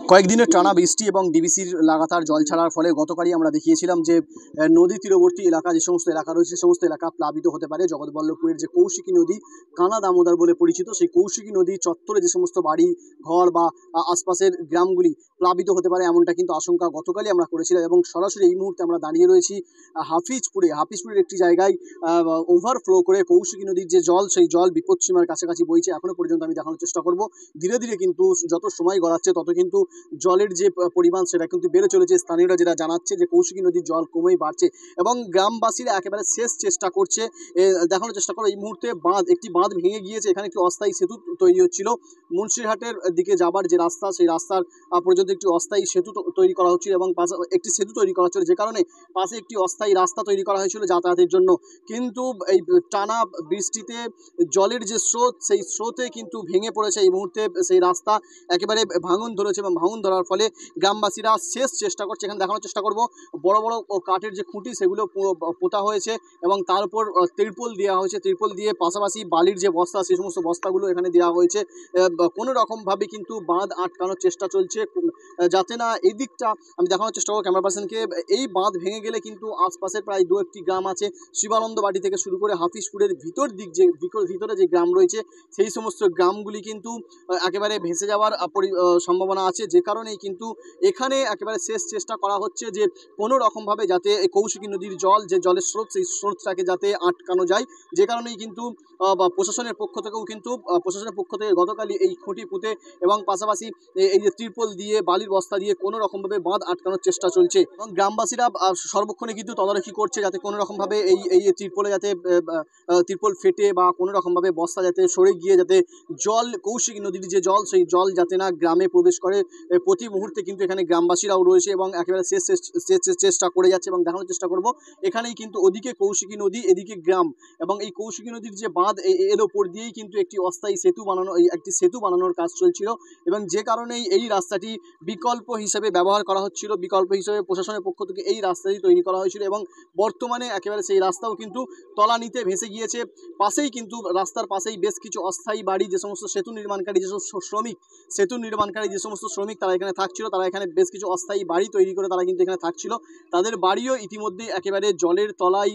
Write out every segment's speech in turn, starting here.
কয়েকদিনের টানা বৃষ্টি এবং ডিবিসির লাগাতার জল ছাড়ার ফলে গতকালই আমরা দেখিয়েছিলাম যে নদী তীরবর্তী এলাকা যে সমস্ত এলাকা রয়েছে সে সমস্ত এলাকা প্লাবিত হতে পারে। জগৎবল্লভপুরের যে কৌশিকী নদী কানা দামোদর বলে পরিচিত, সেই কৌশিকী নদী চত্বরে যে সমস্ত বাড়ি ঘর বা আশপাশের গ্রামগুলি প্লাবিত হতে পারে এমনটা কিন্তু আশঙ্কা গতকালই আমরা করেছিলাম। এবং সরাসরি এই মুহূর্তে আমরা দাঁড়িয়ে রয়েছি হাফিজপুরের একটি জায়গায় ওভারফ্লো করে কৌশিকী নদীর যে জল সেই জল বিপদসীমার কাছাকাছি বইছে। এখনো পর্যন্ত আমি দেখানোর চেষ্টা করব, ধীরে ধীরে কিন্তু যত সময় গড়াচ্ছে তত কিন্তু জলের যে পরিমাণ সেটা কিন্তু বেড়ে চলেছে। স্থানীয়রা যেটা জানাচ্ছে যে কৌশিকী নদীর জল কমেই বাড়ছে এবং গ্রামবাসীরা একেবারে শেষ চেষ্টা করছে দেখানোর চেষ্টা করো। এই মুহূর্তে একটি বাঁধ ভেঙে গিয়েছে, এখানে একটি অস্থায়ী সেতু তৈরি হচ্ছিল। মুন্সিরহাটের দিকে যাবার যে রাস্তা সেই রাস্তার পর্যন্ত একটি অস্থায়ী সেতু তৈরি করা হচ্ছিল এবং একটি সেতু তৈরি করা হচ্ছিল, যে কারণে পাশে একটি অস্থায়ী রাস্তা তৈরি করা হয়েছিল যাতায়াতের জন্য। কিন্তু এই টানা বৃষ্টিতে জলের যে স্রোত সেই স্রোতে কিন্তু ভেঙে পড়েছে এই মুহূর্তে সেই রাস্তা, একেবারে ভাঙন ধরেছে এবং ভাঙন ধরার ফলে গ্রামবাসীরা শেষ চেষ্টা করছে। এখানে দেখানোর চেষ্টা করব, বড় বড় কাঠের যে খুঁটি সেগুলো পোতা হয়েছে এবং তার উপর ত্রিপল দেওয়া হয়েছে। ত্রিপল দিয়ে পাশাপাশি বালির যে বস্তা সেই সমস্ত বস্তাগুলো এখানে দেওয়া হয়েছে। কোনো রকমভাবে কিন্তু বাঁধ আটকানোর চেষ্টা চলছে যাতে না এই দিকটা আমি দেখানোর চেষ্টা করব ক্যামেরা পার্সনকে। এই বাঁধ ভেঙে গেলে কিন্তু আশপাশের প্রায় দু একটি গ্রাম আছে, শিবানন্দ বাড়ি থেকে শুরু করে হাফিজপুরের ভিতরে যে গ্রাম রয়েছে সেই সমস্ত গ্রামগুলি কিন্তু একেবারে ভেসে যাওয়ার সম্ভাবনা আছে। যে কারণেই কিন্তু এখানে একেবারে শেষ চেষ্টা করা হচ্ছে যে কোনো রকমভাবে যাতে এই কৌশিকী নদীর জল যে জলের স্রোত সেই স্রোতটাকে যাতে আটকানো যায়। যে কারণেই কিন্তু প্রশাসনের পক্ষ থেকে গতকালই এই খুঁটি পুঁতে এবং পাশাপাশি এই যে ত্রিপল দিয়ে বালির বস্তা দিয়ে কোনো রকমভাবে বাঁধ আটকানোর চেষ্টা চলছে এবং গ্রামবাসীরা সর্বক্ষণে কিন্তু তদারকি করছে যাতে কোনো রকমভাবে এই ত্রিপলে যাতে ত্রিপল ফেটে বা কোনো রকমভাবে বস্তা যাতে সরে গিয়ে যাতে জল কৌশিকী নদীর যে জল সেই জল যাতে না গ্রামে প্রবেশ করে। প্রতি মুহূর্তে কিন্তু এখানে গ্রামবাসীরাও রয়েছে এবং একেবারে শেষ চেষ্টা করে যাচ্ছে এবং দেখানোর চেষ্টা করব এখানেই কিন্তু ওদিকে কৌশিকী নদী এদিকে গ্রাম এবং এই কৌশিকী নদীর যে বাঁধ এর ওপর দিয়েই কিন্তু একটি অস্থায়ী সেতু বানানোর কাজ চলছিল এবং যে কারণেই এই রাস্তাটি বিকল্প হিসেবে ব্যবহার করা হচ্ছিল। বিকল্প হিসেবে প্রশাসনের পক্ষ থেকে এই রাস্তাটি তৈরি করা হয়েছিল এবং বর্তমানে একেবারে সেই রাস্তাও কিন্তু তলানিতে ভেসে গিয়েছে। পাশেই কিন্তু রাস্তার পাশেই বেশ কিছু অস্থায়ী বাড়ি, যে সমস্ত সেতু নির্মাণকারী যে সমস্ত শ্রমিক তারা এখানে থাকছিল, তারা এখানে বেশ কিছু অস্থায়ী বাড়ি তৈরি করে তারা কিন্তু এখানে থাকছিল। তাদের বাড়িও ইতিমধ্যে একেবারে জলের তলায়,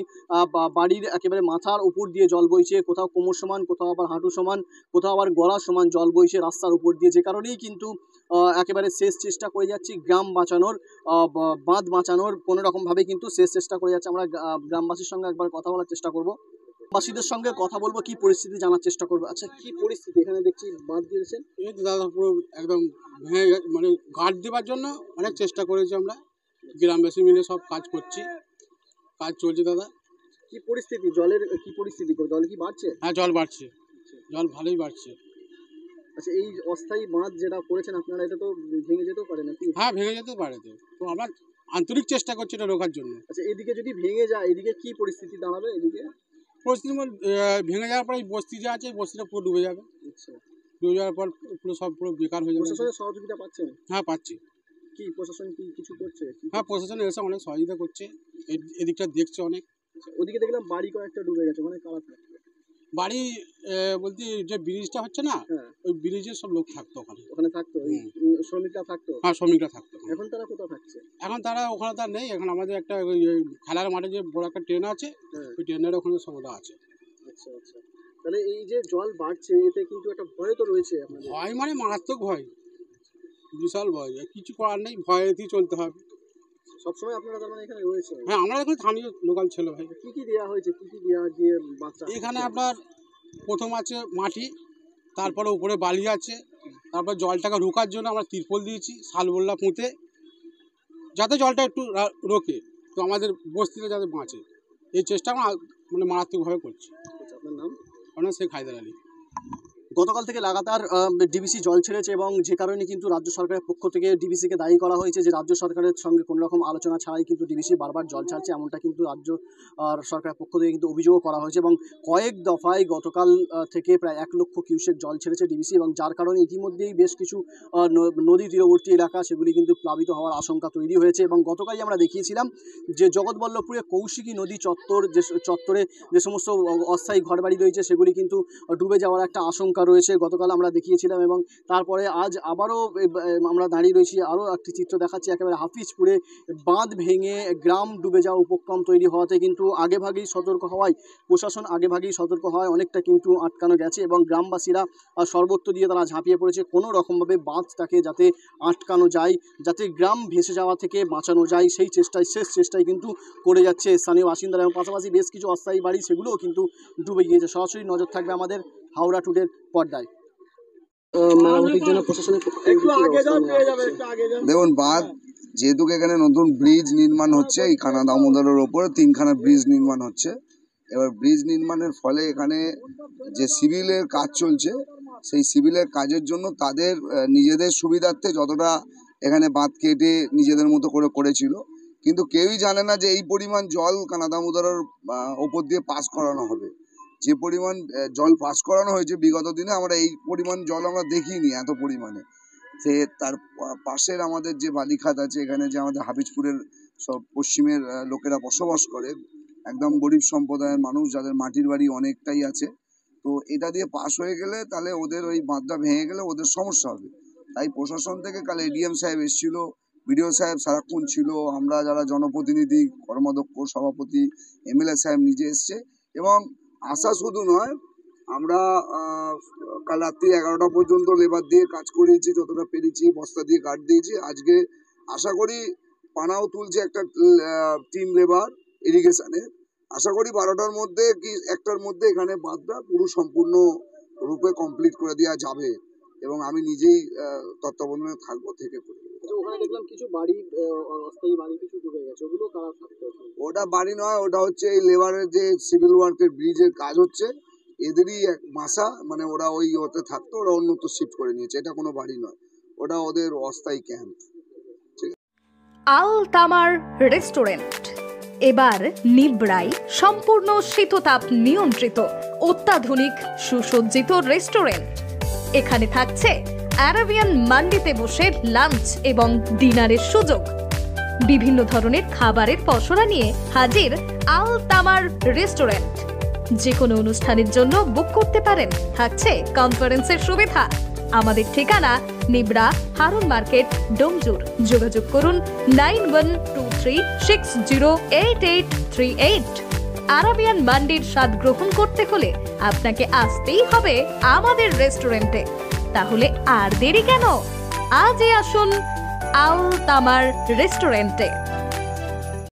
বাড়ির একেবারে মাথার উপর দিয়ে জল বইছে, কোথাও কোমর সমান, কোথাও আবার হাঁটু সমান, কোথাও আবার গলা সমান জল বইছে রাস্তার উপর দিয়ে। যে কারণেই কিন্তু একেবারে শেষ চেষ্টা করে যাচ্ছি গ্রাম বাঁচানোর, বাঁধ বাঁচানোর কোনো রকমভাবে কিন্তু শেষ চেষ্টা করে যাচ্ছে। আমরা গ্রামবাসীর সঙ্গে একবার কথা বলার চেষ্টা করব, বাসীদের সঙ্গে কথা বলবো, কি পরিস্থিতি জানার চেষ্টা করবো। আচ্ছা, কি পরিস্থিতি এখানে দেখছি বাঁধ দিয়েছেন? এই তো দাদা পুরো একদম ভেঙে মানে গার্ড দেওয়ার জন্য অনেক চেষ্টা করেছি আমরা, গ্রামবাসী মিলে সব কাজ করছি, কাজ চলছে দাদা। কি পরিস্থিতি জলের, কি পরিস্থিতি, জল কি বাড়ছে? হ্যাঁ, জল বাড়ছে, জল ভালোই বাড়ছে। আচ্ছা, এই অস্থায়ী বাঁধ যেটা করেছেন আপনারা, এটা তো ভেঙে যেতেও পারে নাকি? হ্যাঁ, ভেঙে যেতেও পারে, তো আমরা আন্তরিক চেষ্টা করছি এটা রোখার জন্য। আচ্ছা, এদিকে যদি ভেঙে যায় এদিকে কি পরিস্থিতি দাঁড়াবে? এদিকে পরিস্থিতি ভেঙে যাওয়ার পরে এই বস্তি যে আছে বস্তিটা পুরো ডুবে যাবে। আচ্ছা, ডুবে যাওয়ার পর পুরো বেকার হয়ে যাবে। প্রশাসনের সহযোগিতা পাচ্ছেন? হ্যাঁ, পাচ্ছি। কি প্রশাসন কি কিছু করছে? হ্যাঁ, প্রশাসন এসে অনেক সহযোগিতা করছে, এদিকটা দেখছে অনেক। ওদিকে দেখলাম বাড়ি কয়েকটা ডুবে গেছে, ওখানে কারা থাকবে? বাড়ি বলতে যে ব্রিজটা হচ্ছে না, ওই ব্রিজের সব লোক থাকতো ওখানে থাকতো, শ্রমিকরা থাকতো? হ্যাঁ, শ্রমিকরা থাকতো। এখন তারা কোথাও থাকছে? এখন তারা ওখানে তার নেই, এখন আমাদের একটা ওই খেলার মাঠে যে বড় একটা ট্রেন আছে, ওই ট্রেনের ওখানে সমস্যা আছে। আচ্ছা আচ্ছা, তাহলে এই যে জল বাড়ছে এতে কিন্তু একটা ভয় তো রয়েছে আপনাদের? ভয় মানে মারাত্মক ভয়, বিশাল ভয়, কিছু করার নেই, ভয়েতেই চলতে হবে। সবসময় আপনারা তার মানে এখানে রয়েছে? হ্যাঁ, আমরা এখন স্থানীয় লোকাল ছেলে ভাই। কি কি দেওয়া হয়েছে, কি কি দেওয়া দিয়ে বাচ্চা? এখানে আপনার প্রথম আছে মাটি, তারপরে উপরে বালি আছে, তারপর জলটাকে রোকার জন্য আমরা তিরপল দিয়েছি শালবল্লা পুঁতে, যাতে জলটা একটু রোকে, তো আমাদের বস্তিতে যাতে বাঁচে, এই চেষ্টা আমরা মানে মারাত্মকভাবে করছি। আপনার নাম? আমার শেখ হায়দার আলী। গতকাল থেকে লাগাতার ডিবিসি জল ছেড়েছে এবং যে কারণে কিন্তু রাজ্য সরকারের পক্ষ থেকে ডিবিসিকে দায়ী করা হয়েছে যে রাজ্য সরকারের সঙ্গে কোনো রকম আলোচনা ছাড়াই কিন্তু ডিবিসি বারবার জল ছাড়ছে, এমনটা কিন্তু রাজ্য সরকারের পক্ষ থেকে কিন্তু অভিযোগও করা হয়েছে। এবং কয়েক দফায় গতকাল থেকে প্রায় 1 লক্ষ কিউসেক জল ছেড়েছে ডিবিসি এবং যার কারণে ইতিমধ্যেই বেশ কিছু নদী তীরবর্তী এলাকা সেগুলি কিন্তু প্লাবিত হওয়ার আশঙ্কা তৈরি হয়েছে। এবং গতকালই আমরা দেখিয়েছিলাম যে জগৎবল্লভপুরে কৌশিকী নদী চত্বরে যে সমস্ত অস্থায়ী ঘরবাড়ি রয়েছে সেগুলি কিন্তু ডুবে যাওয়ার একটা আশঙ্কা রয়েছে, গতকাল আমরা দেখিয়েছিলাম এবং তারপরে আজ আবারও আমরা দাঁড়িয়ে রয়েছি, আরও একটি চিত্র দেখাচ্ছি একেবারে হাফিজপুরে বাঁধ ভেঙে গ্রাম ডুবে যাওয়া উপক্রম তৈরি হওয়াতে কিন্তু আগেভাগেই সতর্ক হওয়ায় প্রশাসন আগেভাগেই সতর্ক হওয়ায় অনেকটা কিন্তু আটকানো গেছে এবং গ্রামবাসীরা সর্বত্র দিয়ে তারা ঝাঁপিয়ে পড়েছে কোনো রকমভাবে বাঁধটাকে যাতে আটকানো যায়, যাতে গ্রাম ভেসে যাওয়া থেকে বাঁচানো যায় সেই শেষ চেষ্টাই কিন্তু করে যাচ্ছে স্থানীয় বাসিন্দারা এবং পাশাপাশি বেশ কিছু অস্থায়ী বাড়ি সেগুলোও কিন্তু ডুবে গিয়েছে। সরাসরি নজর থাকবে আমাদের হাওড়া টুডের পর্দায়। মেরামতির জন্য প্রশাসনের দেখুন, বাঁধ যেহেতু এখানে নতুন ব্রিজ নির্মাণ হচ্ছে, এই কানা দামোদরের ওপরে 3খানা ব্রিজ নির্মাণ হচ্ছে। এবার ব্রিজ নির্মাণের ফলে এখানে যে সিভিলের কাজ চলছে, সেই সিভিলের কাজের জন্য তাদের নিজেদের সুবিধার্থে যতটা এখানে বাঁধ কেটে নিজেদের মতো করে করেছিল, কিন্তু কেউই জানে না যে এই পরিমাণ জল কানা দামোদরের ওপর দিয়ে পাস করানো হবে। যে পরিমাণ জল পাস করানো হয়েছে বিগত দিনে আমরা এই পরিমাণ জল আমরা দেখিনি এত পরিমাণে। সে তার পাশের আমাদের যে বালিখাত আছে, এখানে যে আমাদের হাফিজপুরের সব পশ্চিমের লোকেরা বসবাস করে, একদম গরিব সম্প্রদায়ের মানুষ যাদের মাটির বাড়ি অনেকটাই আছে, তো এটা দিয়ে পাস হয়ে গেলে তাহলে ওদের ওই বাঁধটা ভেঙে গেলে ওদের সমস্যা হবে। তাই প্রশাসন থেকে কাল এডিএম সাহেব এসেছিল, বিডিও সাহেব সারাক্ষণ ছিল, আমরা যারা জনপ্রতিনিধি, কর্মাধ্যক্ষ, সভাপতি, এমএলএ সাহেব নিজে এসছে। এবং আশা শুধু নয়, আমরা কাল রাত্রি 11টা পর্যন্ত লেবার দিয়ে কাজ করিয়েছি, যতটা পেরেছি বস্তা দিয়ে গার্ড দিয়েছি। আজকে আশা করি পানাও তুলছে একটা টিম লেবার ইরিগেশনে। আশা করি 12টার মধ্যে কি 1টার মধ্যে এখানে বাঁধটা পুরো সম্পূর্ণ রূপে কমপ্লিট করে দেওয়া যাবে এবং আমি নিজেই তত্ত্বাবধানে থাকবো থেকে করে। ওখানে দেখলাম কিছু বাড়ি, অস্থায়ী বাড়ি কিছু ডুবে গেছে, ওগুলো কারা থাকতে? ওটা বাড়ি নয়, ওটা হচ্ছে এই লেবারের যে সিভিল ওয়ার্কের ব্রিজের কাজ হচ্ছে, এদেরই এক বাসা, মানে ওরা ওই ওতে থাকতো, ওরা অন্যত্র শিফট করে নিয়েছে। এটা কোনো বাড়ি নয়, ওটা ওদের অস্থায়ী ক্যাম্প। আল তামার রেস্টুরেন্ট এবার নিবড়াই সম্পূর্ণ শীততাপ নিয়ন্ত্রিত অত্যাধুনিক সুসজ্জিত রেস্টুরেন্ট। এখানে থাকছে আরাবিয়ান মান্ডিতে বসে লাঞ্চ এবং ডিনারের সুযোগ। বিভিন্ন ধরনের খাবারের পসরা নিয়ে হাজির আল তামার রেস্টুরেন্ট। যে কোনো অনুষ্ঠানের জন্য বুক করতে পারেন, থাকছে কনফারেন্সের সুবিধা। আমাদের ঠিকানা নিবড়া হারুন মার্কেট, ডোমজুর। যোগাযোগ করুন 9123608838। আরাবিয়ান মান্ডির স্বাদ গ্রহণ করতে হলে আপনাকে আসতেই হবে আমাদের রেস্টুরেন্টে। তাহলে আর দেরি কেন, আজই আসুন আল তামার রেস্টুরেন্টে।